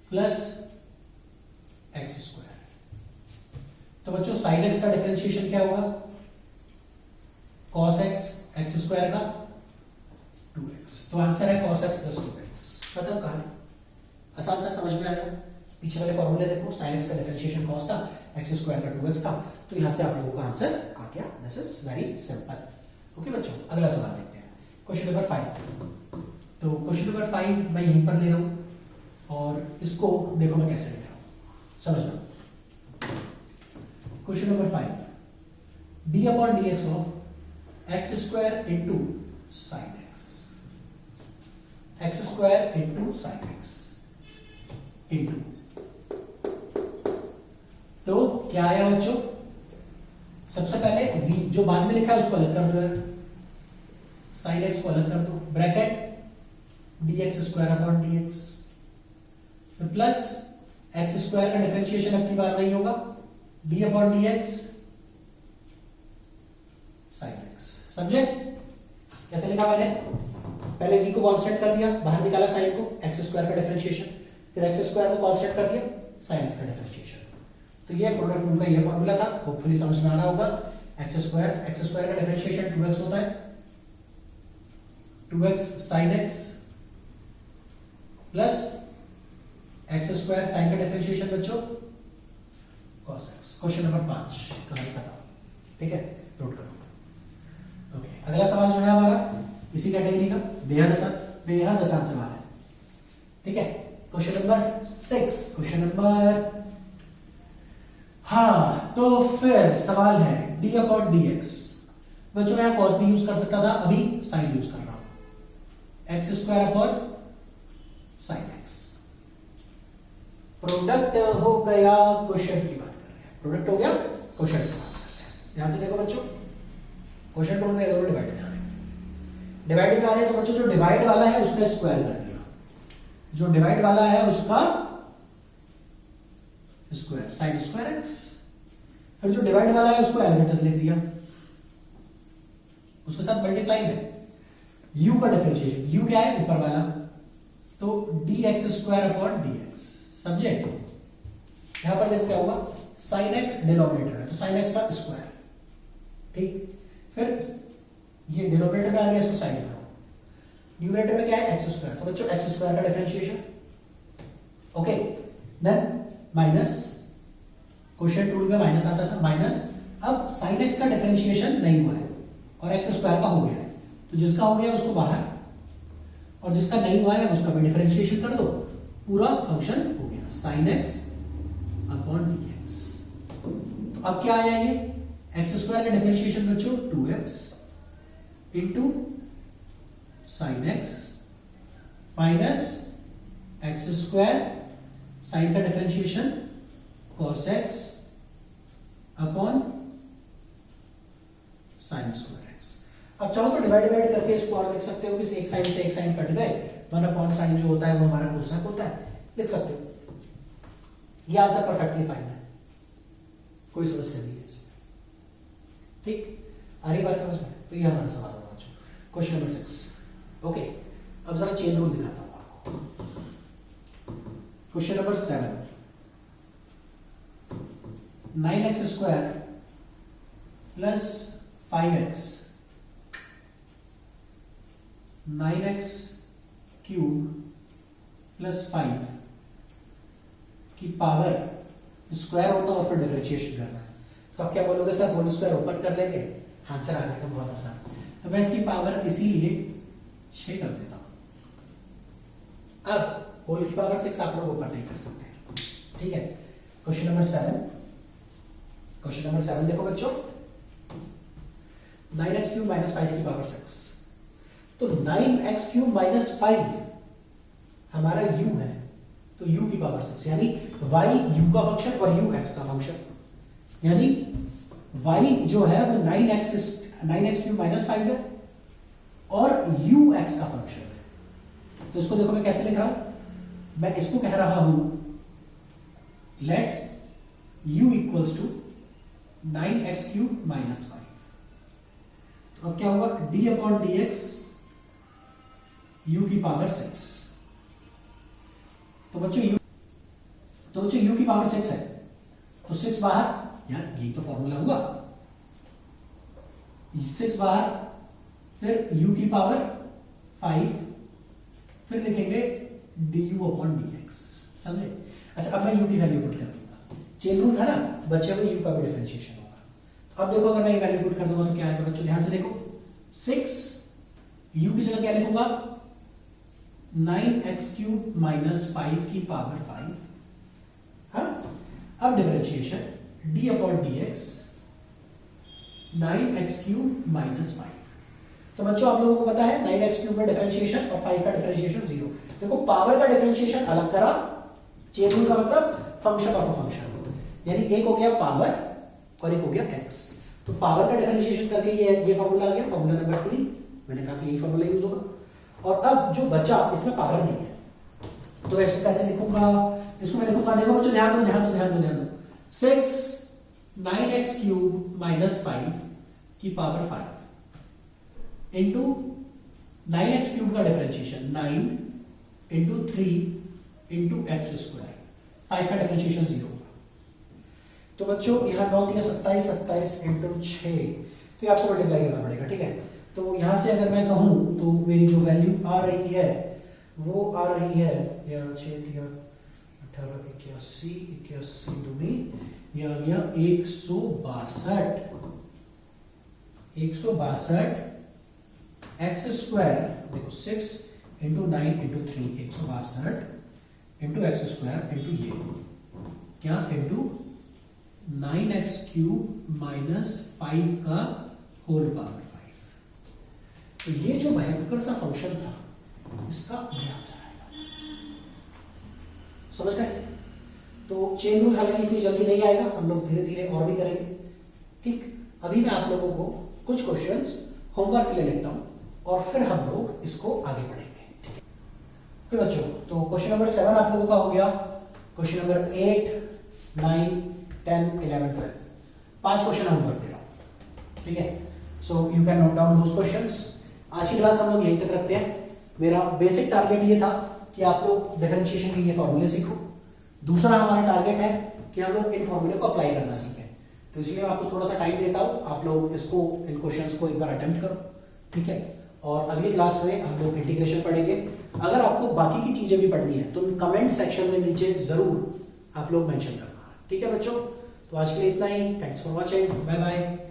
plus x square. तो बच्चों साइन x का डिफरेंशिएशन क्या होगा, cos x x स्क्वायर का 2x, तो आंसर है cos x प्लस 2x। खत्म कहानी, आसान था, समझ में आया। पीछे वाले फॉर्मूले देखो, sin x का डिफरेंशिएशन cos था, x स्क्वायर का 2x था, तो यहां से आप लोगों का आंसर आ गया। This is very simple. Okay बच्चों, अगला सवाल देखते हैं, क्वेश्चन नंबर 5। तो क्वेश्चन नंबर 5 मैं यहीं पर ले रहा हूं और इसको देखो मैं कैसे ले रहा हूं, समझना। Question number 5, d upon dx of x square into sine x square into sine x into, तो क्या आया बच्चों? सबसे पहले v जो बाद में लिखा है उसको अलग कर दो यार, साइन एक्स को अलग कर दो, bracket dx square upon dx, फिर प्लस एक्स स्क्वायर का डिफरेंशिएशन अब की बार नहीं होगा, d upon dx sine x. समझे कैसे लिखा मैंने? पहले v को कांस्टेंट कर दिया, बाहर निकाला साइन को, एक्स स्क्वायर का डिफरेंशिएशन, फिर एक्स स्क्वायर को कांस्टेंट कर दिया, साइन एक्स का डिफरेंशिएशन। तो ये प्रोडक्ट रूल का ये फॉर्मूला था, होपफुली समझ में आ रहा होगा। एक्स स्क्वायर का डिफरेंशिएशन 2x होता है, 2x sin x plus x square sine का डिफरेंशिएशन बच्चों cos x। क्वेश्चन नंबर 5 कहानी खत्म, ठीक है, नोट करो। ओके, अगला सवाल जो है हमारा इसी कैटेगरी का बेहद आसान सवाल है, ठीक है। क्वेश्चन नंबर 6, क्वेश्चन नंबर, हाँ तो फिर सवाल है d अपॉन dx। बच्चों मैं cos भी यूज कर सकता था, अभी sin यूज कर रहा हूं, x square upon sine x. Product हो गया, क्वेश्चन की बात कर रहे हैं, प्रोडक्ट हो गया, क्वेश्चन की बात कर रहे हैं। ध्यान से देखो बच्चों, क्वेश्चन टूल में दोनों डिवाइड में आ रहे हैं, डिवाइड में आ रहे हैं, तो बच्चों जो डिवाइड वाला है उसका स्क्वायर कर दिया, जो डिवाइड वाला है उसका स्क्वायर, साइन स्क्वायर एक्स, फिर जो डिवाइड वाला है उसको एज इट इज लिख दिया, उसके साथ मल्टीप्लाई में u का डिफरेंशिएशन, u क्या है ऊपर वाला, तो dx स्क्वायर अपॉन dx। समझे? यहां पर देखो क्या होगा, साइन एक्स डिनोमिनेटर है तो साइन एक्स का स्क्वायर, ठीक, फिर ये डिनोमिनेटर में आ गया, इसको साइन करो, न्यूमरेटर में क्या है एक्स स्क्वायर, तो बच्चों एक्स स्क्वायर का differentiation, okay, then minus, question टूल में माइनस आता था, माइनस, अब साइन एक्स का डिफरेंशिएशन नहीं हुआ है और एक्स स्क्वायर का हो गया है, तो जिसका हो गया उसको बाहर और जिसका नहीं हुआ है उसका भी डिफरेंशिएशन कर दो, पूरा फंक्शन हो गया साइन एक्स अपॉन dx। तो अब क्या आया, ये एक्स स्क्वायर का डिफरेंशिएशन बच्चों 2x into sine X minus X square sine का differentiation cos x upon sine square X. अब चाहो तो डिवाइड करके इसको और लिख सकते हो कि एक साइन से एक साइन कट गए, 1 अपॉन साइन जो होता है वो हमारा कोसेक होता है, लिख सकते हो। ये आंसर परफेक्टली फाइन है, कोई समस्या नहीं है इसमें, ठीक, आ रही बात समझ में? तो ये हमारा सवाल होगा बच्चों, क्वेश्चन नंबर 6। ओके, अब जरा चेन रूल दिखाता हूं आपको। Question number 7, 9x square plus 5x 9x cube plus 5 की पावर स्क्वायर होता है और फिर डिफरेंशिएशन करना है, तो आप क्या बोलोगे सर होल स्क्वायर ओपन कर लेंगे, आंसर आ जाएगा बहुत आसान। तो मैं इसकी पावर इसीलिए 6 कर देता हूं। अब होल की पावर 6 आप लोग ऊपर नहीं कर सकते, ठीक है। क्वेश्चन नंबर 7, क्वेश्चन नंबर 7 देखो बच्चों, 9x क्यूब माइनस 5 की पावर 6, तो 9x क्यूब माइनस 5 हमारा u है, तो u की पावर 6 यानी y u का फंक्शन और u x का फंक्शन, यानी y जो है वो 9x क्यूब माइनस 5 है और u x का फंक्शन है। तो इसको देखो मैं कैसे लिख रहा हूं, मैं इसको कह रहा हूं let u equals to 9x cube minus 5। तो अब क्या होगा, d अपॉन dx u की पावर 6। तो बच्चों u की पावर 6 है, तो 6 बाहर, यार यही तो फॉर्मूला हुआ, 6 बाहर, फिर u की पावर 5, फिर लिखेंगे du/dx। समझे? अच्छा, अब मैं u की वैल्यू पुट कर दूंगा। चेन रूल था ना, बच्चे को u का भी डिफरेंशिएशन होगा। तो अब देखो, अगर मैं ये वैल्यू पुट कर दूंगा तो क्या आएगा बच्चों, ध्यान से देखो। 6 u की जगह क्या लिखूंगा, 9x³ माइनस 5 की पावर 5। हाँ, अब डिफरेंशिएशन d/dx 9x³ माइनस 5। तो बच्चों आप लोगों को पता है 9x³ का डिफरेंशिएशन और 5 का डिफरेंशिएशन 0। देखो, पावर का डिफरेंशिएशन अलग करा, चेन रूल का मतलब फंक्शन ऑफ अ फंक्शन, यानी एक हो गया पावर और एक हो गया x। तो पावर का डिफरेंशिएशन करके ये फॉर्मूला आ गया, फॉर्मूला नंबर 3। मैंने कहा था यही फॉर्मूला यूज होगा। और अब जो बचा, इसमें पावर नहीं है, तो मैं इसको कैसे लिखूंगा, इसको मैं लिखूंगा, देखो बच्चों ध्यान दो 6 9x³ माइनस 5 की पावर 5 इंटू 9x³ का डिफरेंशिएशन 9 इंटू 3 इंटू x²। 5 का डिफरेंशिएशन 0 होगा। तो बच्चों यहाँ 9 3 27, 27 इंटू 6, तो ये आपको मल्टीप्लाई करना पड़ेगा, ठीक है। तो यहाँ से अगर मैं कहूँ तो मेरी जो वैल्यू आ रही है वो आ रही है, या 6 3 18 81 81 दूनी, ये आ गया 162 x²। देखो 6 into 9 into 3, 162 into x² into ये क्या, इंटू 9x³ माइनस 5 का होल पावर 5। तो ये जो भयंकर सा फंक्शन था, इसका ये आंसर आएगा। समझ गए? तो चेन रूल हालांकि इतनी जल्दी नहीं आएगा, हम लोग धीरे धीरे और भी करेंगे, ठीक। अभी मैं आप लोगों को कुछ क्वेश्चंस होमवर्क के लिए लिखता हूं और फिर हम लोग इसको आगे पढ़ेंगे, ठीक है। ओके बच्चों, तो क्वेश्चन नंबर 7 आप लोगों का हो गया। क्वेश्चन नंबर 8 9 10 11 12 5 क्वेश्चन होमवर्क दे रहा हूं, ठीक है। So you can note down those questions. आज की क्लास हम लोग यहीं तक रखते हैं। मेरा बेसिक टारगेट ये था कि आप लोग डिफरेंशिएशन के ये फॉर्मूले सीखो। दूसरा हमारा टारगेट है कि हम लोग इन फॉर्मूले को अप्लाई करना सीखें। तो इसलिए मैं आपको थोड़ा सा टाइम देता हूँ, आप लोग इसको, इन क्वेश्चंस को एक बार अटेम्प्ट करो, ठीक है। और अगली क्लास में हम लोग इंटीग्रेशन पढ़ेंगे। अगर आपको बाकी की चीजें भी पढ़नी है तो कमेंट सेक्शन में नीचे जरूर आप लोग मेंशन करना, ठीक है बच्चों। तो आज के लिए इतना ही। Thanks for watching, bye bye.